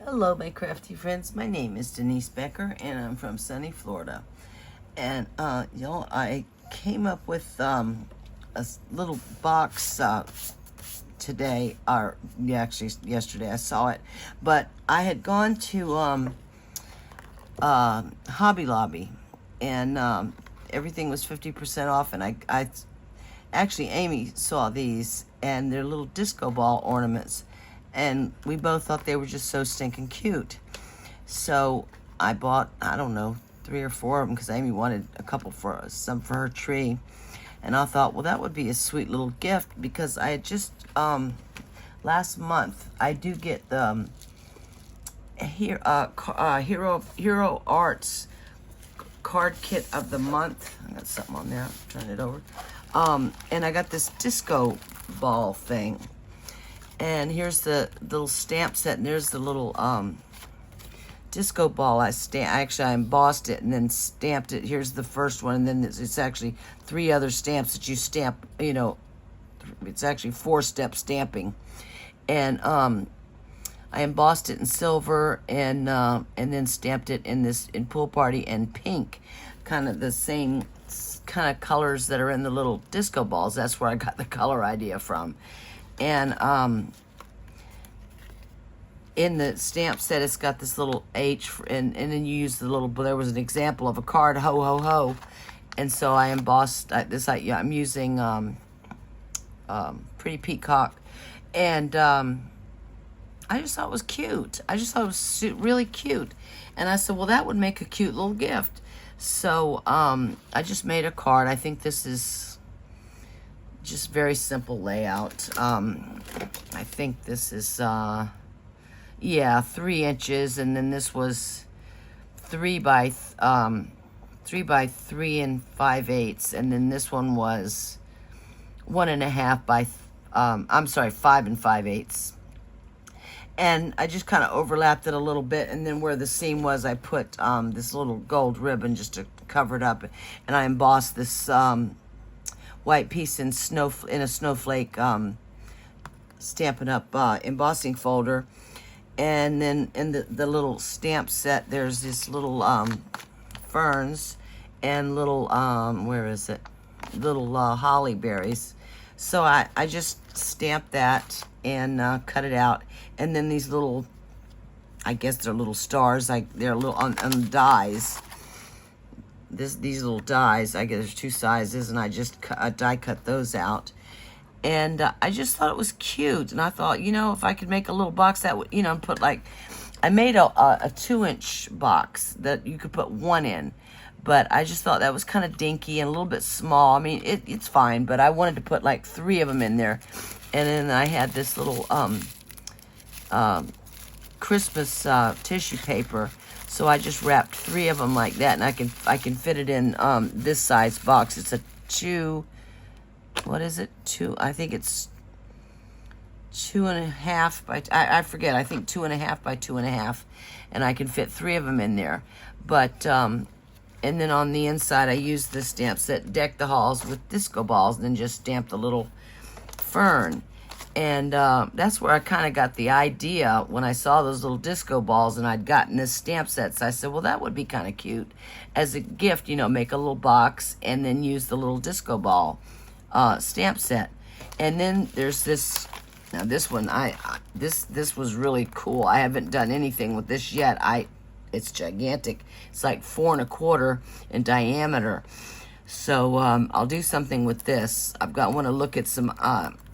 Hello, my crafty friends. My name is Denise Becker, and I'm from sunny Florida. And I came up with little box today, or yeah, actually yesterday. I saw it, but I had gone to Hobby Lobby, and everything was 50% off. And I actually Amy saw these, and they're little disco ball ornaments. And we both thought they were just so stinking cute. So I bought, I don't know, 3 or 4 of them because Amy wanted a couple for some for her tree. And I thought, well, that would be a sweet little gift because I had just, last month, I do get the Hero Arts card kit of the month. I got something on there, I'm turning it over. And I got this disco ball thing. And here's the little stamp set, and there's the little disco ball. I embossed it and then stamped it. Here's the first one, and then it's actually 3 other stamps that you stamp. You know, it's actually 4-step stamping. And I embossed it in silver and then stamped it in Pool Party and pink, kind of the same kind of colors that are in the little disco balls. That's where I got the color idea from. And in the stamp set, it's got this little H, and then you use the little, there was an example of a card, ho, ho, ho. And so I embossed this, I'm using Pretty Peacock. And I just thought it was cute. I just thought it was really cute. And I said, well, that would make a cute little gift. So I just made a card. I think this is just very simple layout. I think this is, 3 inches, and then this was 3 by 3 and 5/8, and then this one was 1.5 by 5 and 5/8. And I just kind of overlapped it a little bit, and then where the seam was, I put this little gold ribbon just to cover it up, and I embossed this white piece in a snowflake Stampin' Up embossing folder. And then in the little stamp set, there's this little ferns and little where is it, little holly berries. So I just stamped that and cut it out. And then these little, I guess they're little stars, they're little on dies. These little dies, I guess there's 2 sizes, and I just die cut those out. And I just thought it was cute, and I thought, you know, if I could make a little box that would, you know, put like, I made a 2-inch box that you could put 1 in, but I just thought that was kind of dinky and a little bit small. I mean, it's fine, but I wanted to put like 3 of them in there. And then I had this little Christmas tissue paper. So I just wrapped 3 of them like that, and I can fit it in this size box. It's a 2. What is it? 2. I think it's 2.5 by. I forget. I think 2.5 by 2.5, and I can fit 3 of them in there. But and then on the inside, I used the stamp set, deck the halls with disco balls, and then just stamped a little fern. And that's where I kind of got the idea when I saw those little disco balls, and I'd gotten this stamp set. So I said, well, that would be kind of cute as a gift, you know, make a little box and then use the little disco ball stamp set. And then there's this, now this one, this was really cool. I haven't done anything with this yet. It's gigantic. It's like 4 1/4 in diameter. So I'll do something with this. Want to look at some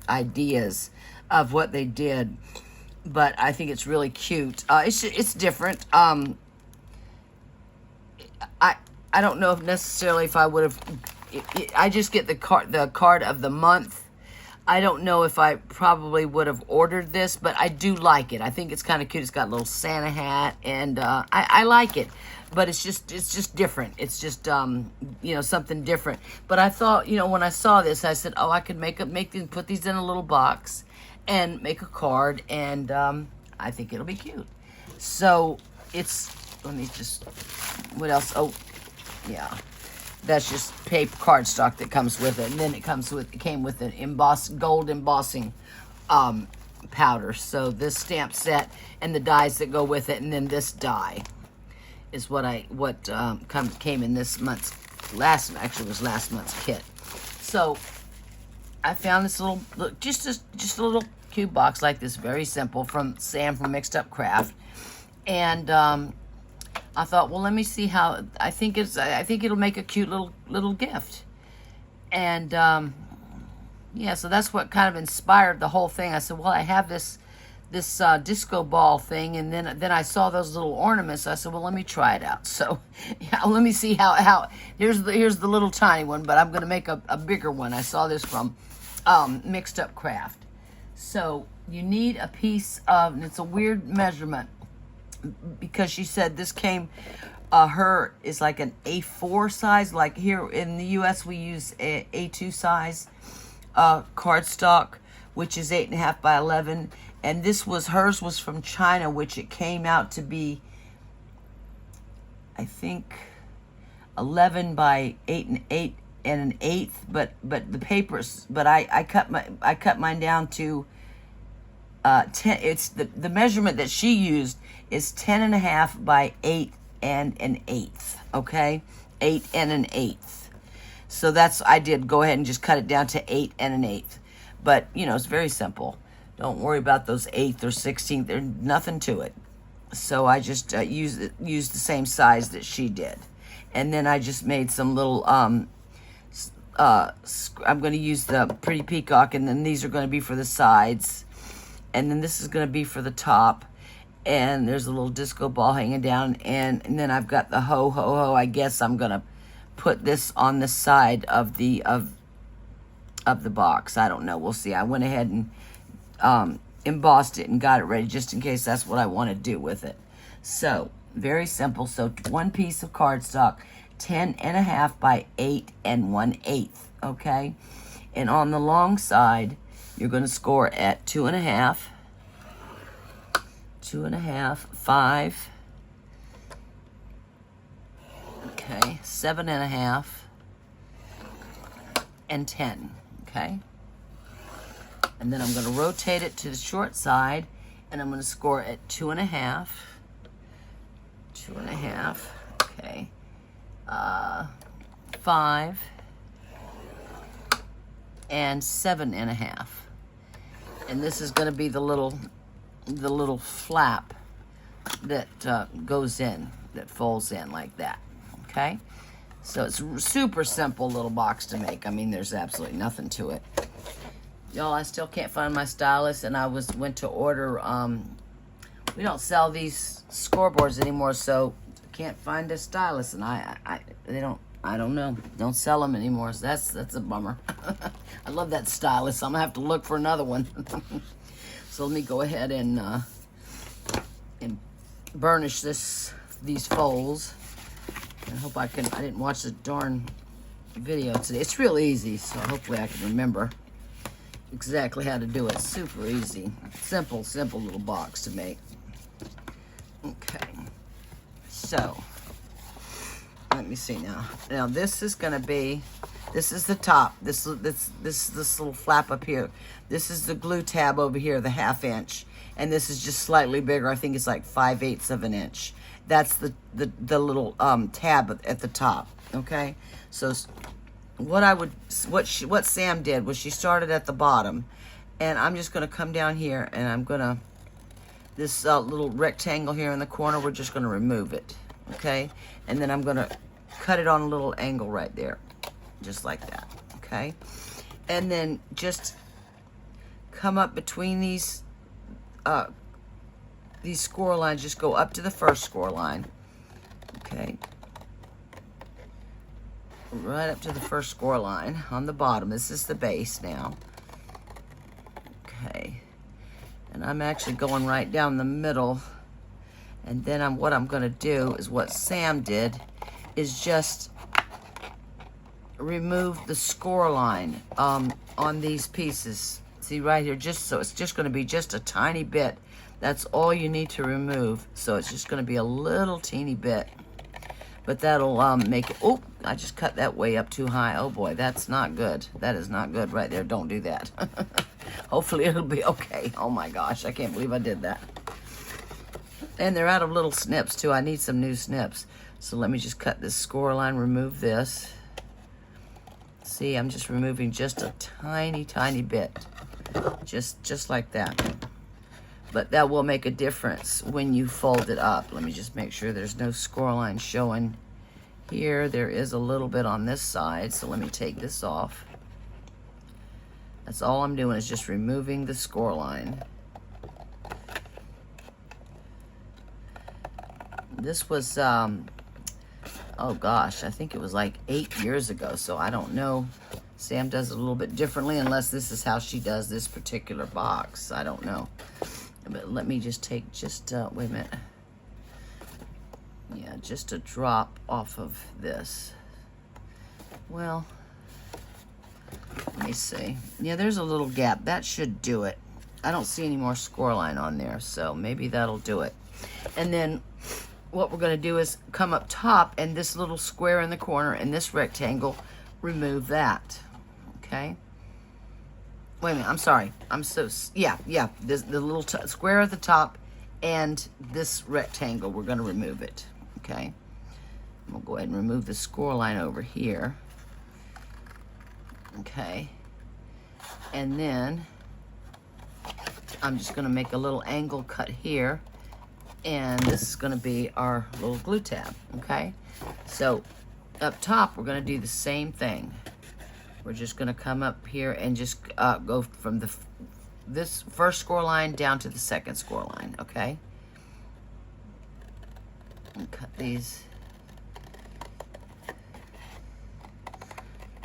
ideas of what they did, but I think it's really cute. It's different. I don't know if necessarily if I would have. I just get the card of the month. I don't know if I probably would have ordered this, but I do like it. I think it's kind of cute. It's got a little Santa hat, and I like it. But it's just different. It's just you know, something different. But I thought, you know, when I saw this, I said, oh, I could put these in a little box and make a card, and I think it'll be cute. So let me just, what else? Oh, yeah. That's just paper cardstock that comes with it, and then it came with an gold embossing powder. So this stamp set and the dies that go with it, and then this die is what came in this month's actually was last month's kit. So I found this little, just a little cube box like this, very simple, from Sam from Mixed Up Craft, and I thought, well, let me see how. I think it'll make a cute little gift, and yeah, so that's what kind of inspired the whole thing. I said, well, I have this disco ball thing, and then I saw those little ornaments. So I said, well, let me try it out. So yeah, let me see how. Here's the little tiny one, but I'm gonna make a bigger one. I saw this from Mixed Up Craft. So you need a piece of, and it's a weird measurement, because she said this came, her is like an A4 size. Like here in the US we use A2 size cardstock, which is 8.5 by 11. And hers was from China, which it came out to be, I think, 11 by 8 and 1/8. But the papers, but I cut mine down to 10. It's the measurement that she used is 10.5 by 8 and 1/8. Okay, 8 and 1/8. So that's, I did go ahead and just cut it down to 8 and 1/8. But you know, it's very simple. Don't worry about those 1/8 or 16th. There's nothing to it. So I just used the same size that she did, and then I just made some little. I'm going to use the Pretty Peacock, and then these are going to be for the sides, and then this is going to be for the top. And there's a little disco ball hanging down, and then I've got the ho ho ho. I guess I'm going to put this on the side of the box. I don't know. We'll see. I went ahead and embossed it and got it ready just in case that's what I want to do with it. So very simple. So one piece of cardstock, 10.5 by 8 and 1/8. Okay, and on the long side you're going to score at 2.5, 5, okay, 7.5, and 10. Okay. And then I'm going to rotate it to the short side, and I'm going to score at 2.5, 2.5, okay, 5, and 7.5. And this is going to be the little flap that goes in, that folds in like that. Okay, so it's a super simple little box to make. I mean, there's absolutely nothing to it. Y'all, I still can't find my stylus, and I went to order. We don't sell these scoreboards anymore, so I can't find a stylus, and I don't know. Don't sell them anymore, so that's a bummer. I love that stylus. I'm gonna have to look for another one. So let me go ahead and burnish these folds. I hope I can. I didn't watch the darn video today. It's real easy, so hopefully I can remember exactly how to do it. Super easy. Simple little box to make. Okay. So, let me see now. Now this is going to be, this is the top. This little flap up here. This is the glue tab over here, the 1/2 inch. And this is just slightly bigger. I think it's like 5/8 of an inch. That's the little tab at the top. Okay. So what Sam did was she started at the bottom, and I'm just going to come down here, and I'm going to, this little rectangle here in the corner, we're just going to remove it. Okay. And then I'm going to cut it on a little angle right there, just like that. Okay. And then just come up between these score lines. Just go up to the first score line. Okay. Right up to the first score line on the bottom. This is the base now. Okay. And I'm actually going right down the middle. And then what I'm going to do is what Sam did, is just remove the score line on these pieces. See right here, so it's just going to be just a tiny bit. That's all you need to remove. So it's just going to be a little teeny bit. But that'll make it, oh, I just cut that way up too high. Oh boy, that's not good. That is not good right there. Don't do that. Hopefully it'll be okay. Oh my gosh, I can't believe I did that. And they're out of little snips too. I need some new snips. So let me just cut this score line, remove this. See, I'm just removing just a tiny, tiny bit. Just like that. But that will make a difference when you fold it up. Let me just make sure there's no score line showing here. There is a little bit on this side, so let me take this off. That's all I'm doing is just removing the score line. This was, oh gosh, I think it was like 8 years ago, so I don't know. Sam does it a little bit differently, unless this is how she does this particular box. I don't know. But let me just take wait a minute. Yeah, just a drop off of this. Well, let me see. Yeah, there's a little gap. That should do it. I don't see any more score line on there, so maybe that'll do it. And then what we're going to do is come up top, and this little square in the corner and this rectangle, remove that. Okay? Wait a minute, I'm sorry. Yeah. The little square at the top and this rectangle, we're going to remove it. Okay? We'll go ahead and remove the score line over here. Okay? And then I'm just going to make a little angle cut here. And this is going to be our little glue tab. Okay? So up top, we're going to do the same thing. We're just going to come up here and just go from this first score line down to the second score line, okay? And cut these.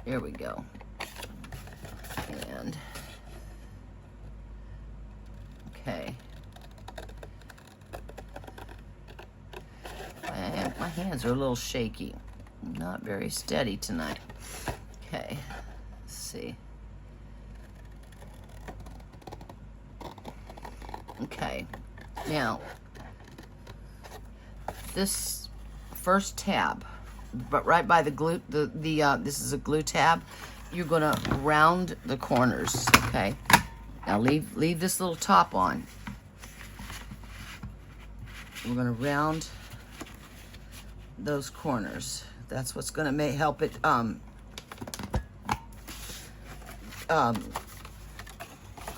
There we go. And, okay. And my hands are a little shaky. Not very steady tonight. Okay. See. Okay, now this first tab, but right by the glue, this is a glue tab. You're gonna round the corners. Okay, now leave this little top on. We're gonna round those corners. That's what's gonna help it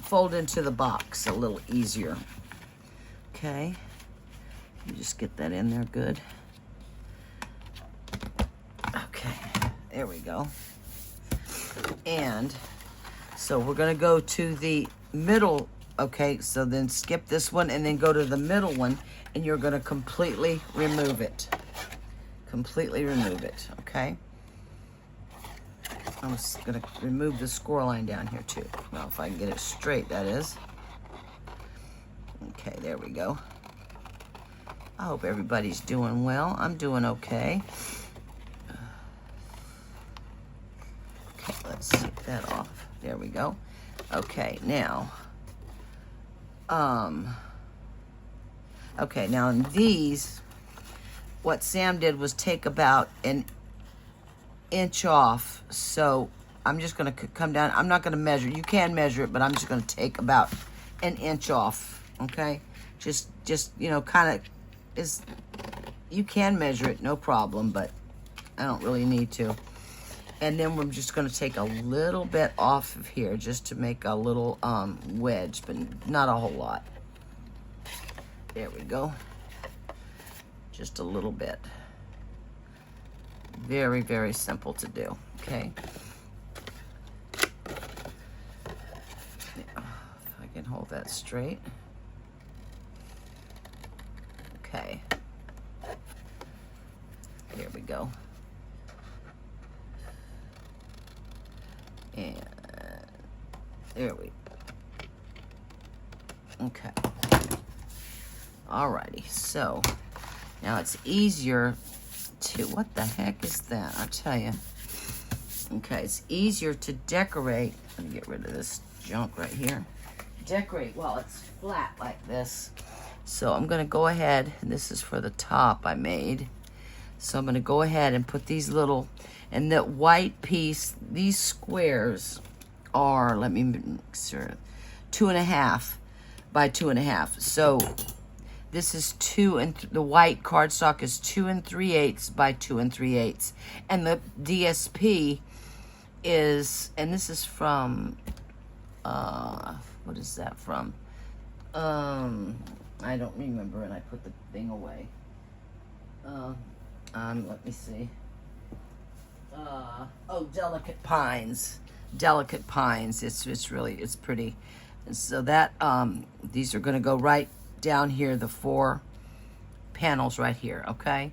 fold into the box a little easier. Okay, you just get that in there good. Okay, there we go. And so we're gonna go to the middle. Okay, so then skip this one and then go to the middle one, and you're gonna completely remove it. Completely remove it, okay? I'm just gonna remove the score line down here too. Well, if I can get it straight, that is. Okay, there we go. I hope everybody's doing well. I'm doing okay. Okay, let's take that off. There we go. Okay, now. Okay, now in these, what Sam did was take about an inch off. So I'm just gonna come down. I'm not gonna measure. You can measure it, but I'm just gonna take about an inch off. Okay, just you know, kind of is. You can measure it, no problem, but I don't really need to. And then we're just gonna take a little bit off of here just to make a little wedge, but not a whole lot. There we go. Just a little bit. Very, very simple to do, okay? If I can hold that straight. Okay. Here we go. And there we go. Okay. Alrighty, so now it's easier to, what the heck is that? I'll tell you. Okay, it's easier to decorate. Let me get rid of this junk right here. Decorate while it's flat like this. So I'm gonna go ahead, and this is for the top I made. So I'm gonna go ahead and put these little, and that white piece, these squares are, let me make sure, 2.5 by 2.5. So this is the white cardstock is 2 3/8 by 2 3/8, and the DSP is, and this is from what is that from? I don't remember, and I put the thing away. Let me see. Oh, Delicate Pines. Delicate Pines. It's pretty. And so that these are going to go right down here, the 4 panels right here, okay?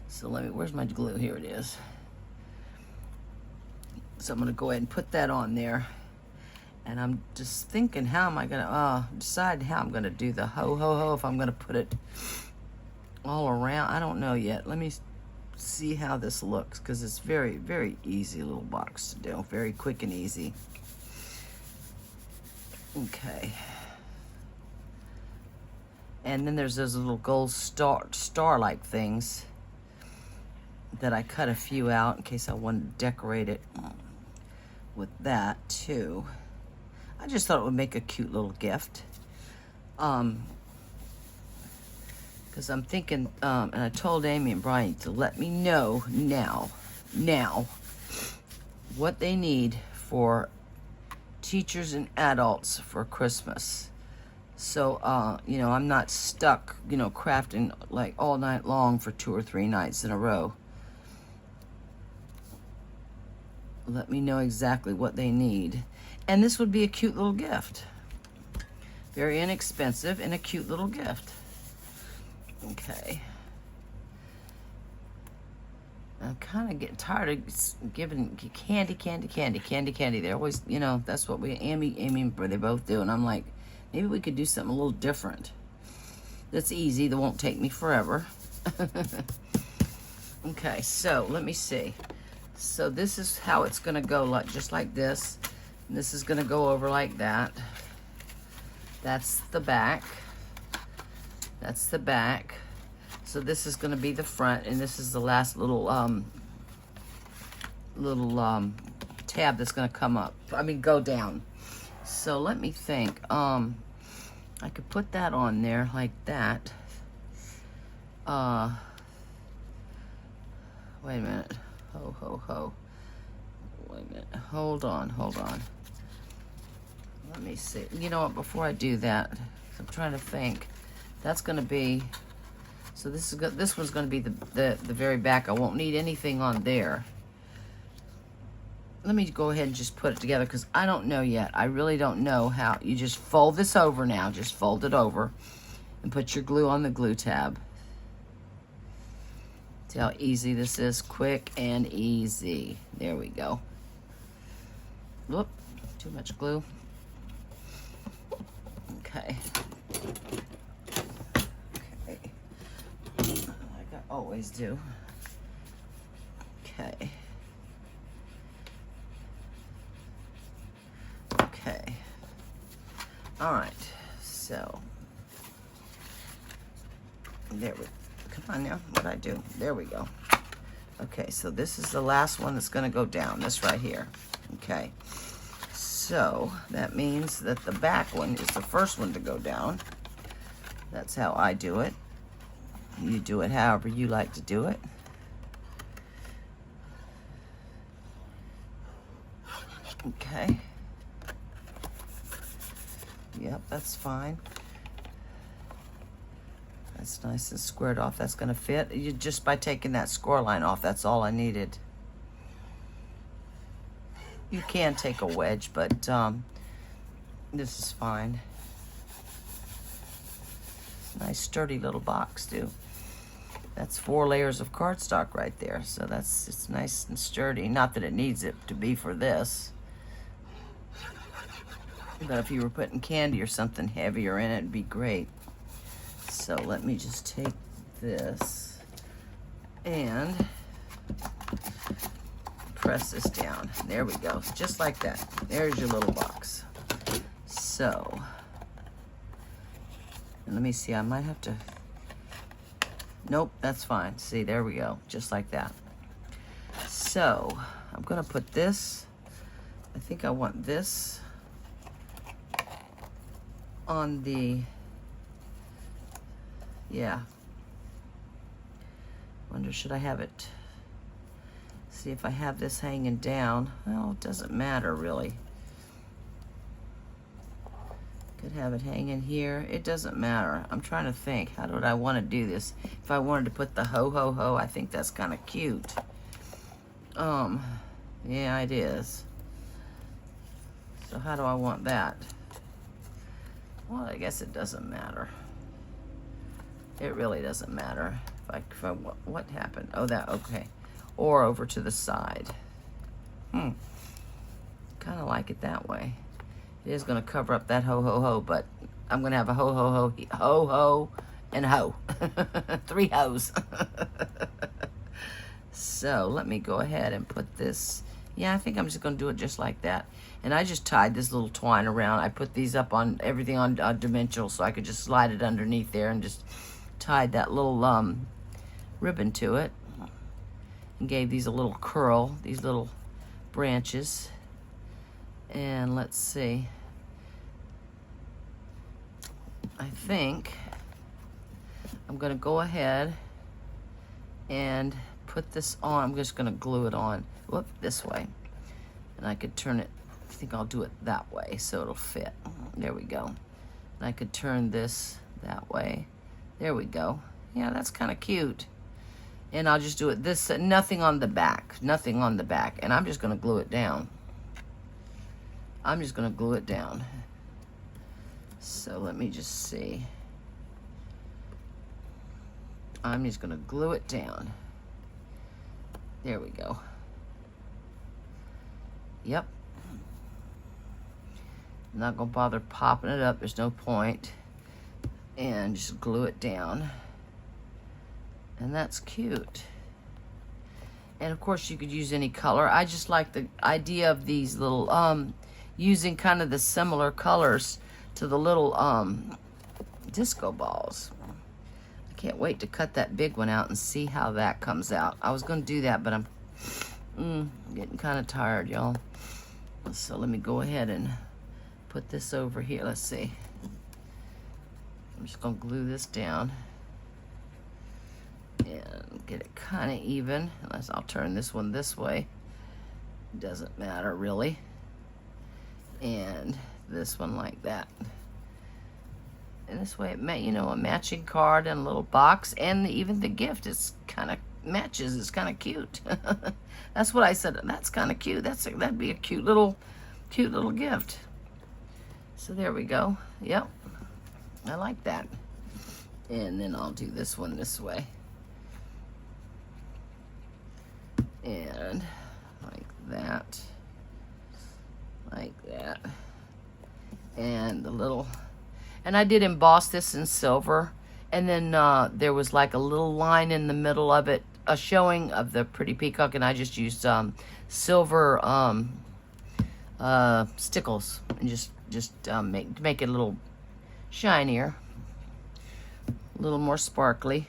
So where's my glue? Here it is. So I'm going to go ahead and put that on there. And I'm just thinking, how am I going to decide how I'm going to do the ho, if I'm going to put it all around. I don't know yet. Let me see how this looks, because it's very, very easy little box to do. Very quick and easy. Okay. And then there's those little gold star-like things that I cut a few out in case I wanted to decorate it with that too. I just thought it would make a cute little gift. Because I'm thinking, and I told Amy and Brian to let me know now, what they need for teachers and adults for Christmas. So, you know, I'm not stuck, you know, crafting like all night long for 2 or 3 nights in a row. Let me know exactly what they need. And this would be a cute little gift. Very inexpensive and a cute little gift. Okay. I'm kind of getting tired of giving candy. They're always, you know, that's what Amy and they both do. And I'm like, maybe we could do something a little different. That's easy. That won't take me forever. Okay, so let me see. So this is how it's going to go, like just like this. And this is going to go over like that. That's the back. That's the back. So this is going to be the front, and this is the last little tab that's going to come up. I mean, go down. So let me think. I could put that on there like that. Wait a minute. Ho. Wait a minute. Hold on. Let me see. You know what? Before I do that, I'm trying to think. That's going to be. So this one's going to be the very back. I won't need anything on there. Let me go ahead and just put it together because I don't know yet. I really don't know how. You just fold this over now. Just fold it over and put your glue on the glue tab. See how easy this is? Quick and easy. There we go. Whoop, too much glue. Okay. Like I always do. Okay. Okay. All right. So there we go. Come on now. What'd I do? There we go. Okay, so this is the last one that's going to go down. This right here. Okay. So that means that the back one is the first one to go down. That's how I do it. You do it however you like to do it. Okay. Yep, that's fine. That's nice and squared off. That's going to fit. You just by taking that score line off, that's all I needed. You can take a wedge, but this is fine. Nice sturdy little box too. That's 4 layers of cardstock right there. So it's nice and sturdy. Not that it needs it to be for this. But if you were putting candy or something heavier in it, it'd be great. So let me just take this and press this down. There we go. Just like that. There's your little box. So, and let me see. I might have to. Nope, that's fine. See, there we go. Just like that. So, I'm going to put this. I think I want this on the, yeah. Wonder, should I have it, see if I have this hanging down. Well, it doesn't matter really. Could have it hanging here. It doesn't matter. I'm trying to think. How would I want to do this? If I wanted to put the ho ho ho, I think that's kind of cute. Yeah, it is. So how do I want that? Well, I guess it doesn't matter. It really doesn't matter. If I what happened? Oh, that, okay. Or over to the side. Kind of like it that way. It is going to cover up that ho ho ho, but I'm going to have a ho ho ho, ho ho, and ho. 3 hoes. So let me go ahead and put this. Yeah, I think I'm just going to do it just like that. And I just tied this little twine around. I put these up on everything on dimensional so I could just slide it underneath there and just tied that little ribbon to it. And gave these a little curl, these little branches. And let's see. I think I'm going to go ahead and put this on. I'm just going to glue it on. Whoop, this way. And I could turn it. I think I'll do it that way so it'll fit. There we go. And I could turn this that way. There we go. Yeah, that's kind of cute. And I'll just do it this, nothing on the back. Nothing on the back. And I'm just going to glue it down. I'm just going to glue it down. So let me just see. I'm just going to glue it down. There we go. Yep. I'm not going to bother popping it up. There's no point. And just glue it down. And that's cute. And of course you could use any color. I just like the idea of these little, using kind of the similar colors to the little disco balls. I can't wait to cut that big one out and see how that comes out. I was going to do that, but I'm getting kind of tired, y'all. So let me go ahead and put this over here. Let's see. I'm just going to glue this down and get it kind of even. Unless I'll turn this one this way. Doesn't matter really. And this one like that. And this way it may, you know, a matching card and a little box, and even the gift is kind of matches. It's kind of cute. That's what I said. That's kind of cute. That'd be a cute little gift. So there we go. Yep, I like that. And then I'll do this one this way, and like that. Like that. And the little, and I did emboss this in silver, and then there was like a little line in the middle of it, a showing of the pretty peacock, and I just used silver stickles and just make it a little shinier, a little more sparkly.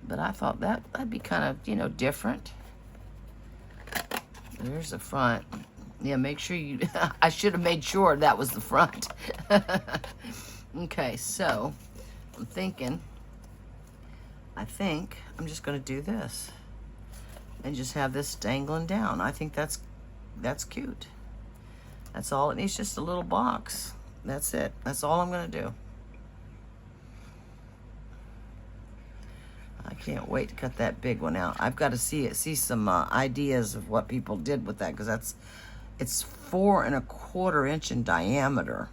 But I thought that'd be kind of, you know, different. There's the front. Yeah, make sure you, I should have made sure that was the front. Okay, so I'm thinking, I think I'm just going to do this and just have this dangling down. I think that's cute. That's all it needs, just a little box. That's it. That's all I'm going to do. I can't wait to cut that big one out. I've got to see some ideas of what people did with that, because it's 4 1/4 inch in diameter.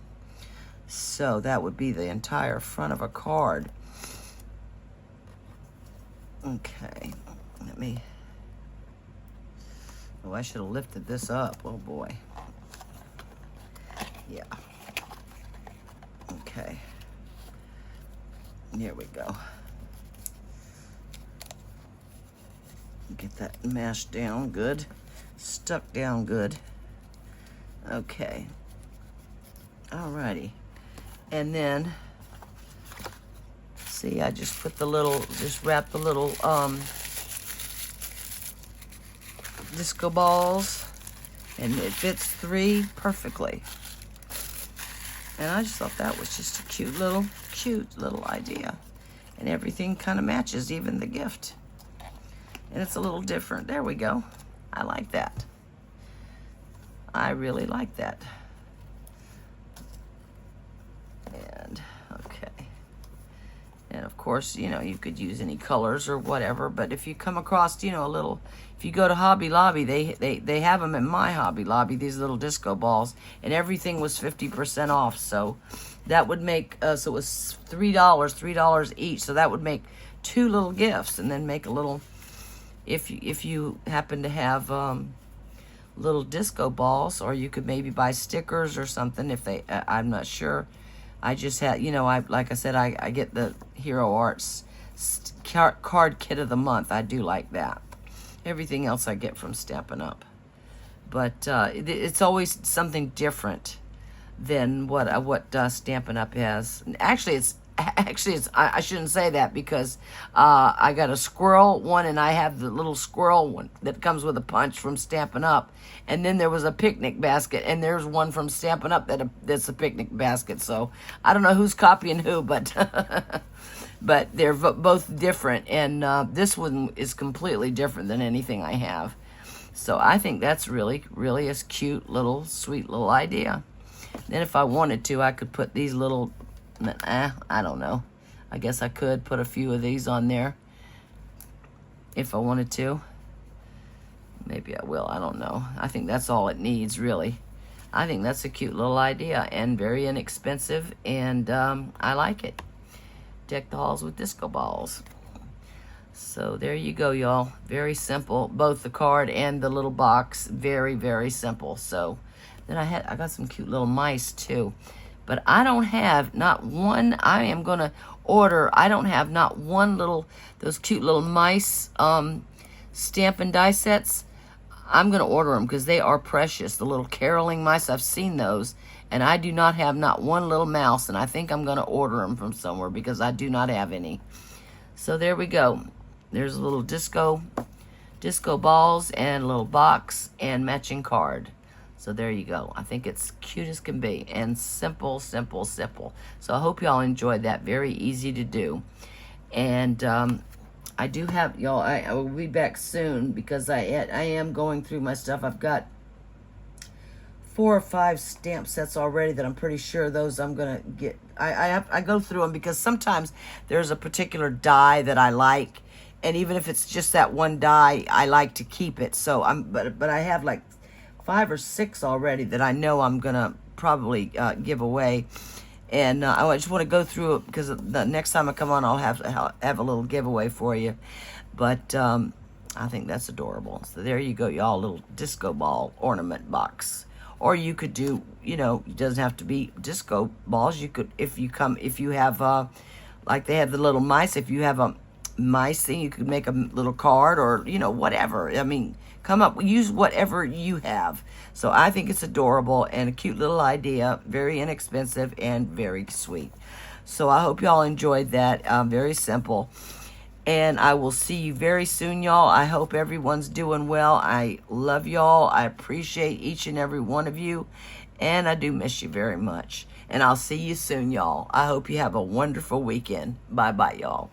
So that would be the entire front of a card. Okay, let me, oh, I should have lifted this up. Oh boy. Yeah. Okay. Here we go. Get that mashed down good, stuck down good. Okay. Alrighty. And then, see, I just put the little, just wrap the little disco balls, and it fits 3 perfectly. And I just thought that was just a cute little idea. And everything kind of matches, even the gift. And it's a little different. There we go. I like that. I really like that. And, okay. And of course, you know, you could use any colors or whatever, but if you come across, you know, a little, if you go to Hobby Lobby, they have them in my Hobby Lobby, these little disco balls, and everything was 50% off, so that would make, so it was $3 each, so that would make 2 little gifts, and then make a little, if you happen to have little disco balls, or you could maybe buy stickers or something if they, I'm not sure. I just had, you know, like I said, I get the Hero Arts card kit of the month. I do like that. Everything else I get from Stampin' Up. But it's always something different than what Stampin' Up has. Actually, I shouldn't say that, because I got a squirrel one, and I have the little squirrel one that comes with a punch from Stampin' Up. And then there was a picnic basket, and there's one from Stampin' Up that's a picnic basket. So I don't know who's copying who, but but they're both different. And this one is completely different than anything I have. So I think that's really, really a cute little, sweet little idea. Then if I wanted to, I could put these little, I don't know. I guess I could put a few of these on there if I wanted to. Maybe I will. I don't know. I think that's all it needs, really. I think that's a cute little idea and very inexpensive, and I like it. Deck the halls with disco balls. So there you go, y'all. Very simple. Both the card and the little box. Very, very simple. So then I got some cute little mice too. But I don't have not one. I am going to order. I don't have not one those cute little mice Stampin' die sets. I'm going to order them because they are precious. The little caroling mice, I've seen those. And I do not have not one little mouse. And I think I'm going to order them from somewhere because I do not have any. So there we go. There's a little disco balls and a little box and matching card. So there you go. I think it's cute as can be, and simple, simple, simple. So I hope y'all enjoyed that. Very easy to do. And I do have, y'all, I will be back soon because I am going through my stuff. I've got 4 or 5 stamp sets already that I'm pretty sure those I'm going to get. I go through them because sometimes there's a particular die that I like. And even if it's just that one die, I like to keep it. So but I have like 5 or 6 already that I know I'm gonna probably give away, and I just want to go through it because the next time I come on, I'll have a little giveaway for you. But I think that's adorable. So there you go, y'all. Little disco ball ornament box, or you could do, you know, it doesn't have to be disco balls. You could, if you have like they have the little mice. If you have a mice thing, you could make a little card, or you know, whatever. I mean, come up, use whatever you have. So I think it's adorable and a cute little idea, very inexpensive and very sweet. So I hope y'all enjoyed that. Very simple. And I will see you very soon, y'all. I hope everyone's doing well. I love y'all. I appreciate each and every one of you. And I do miss you very much. And I'll see you soon, y'all. I hope you have a wonderful weekend. Bye-bye, y'all.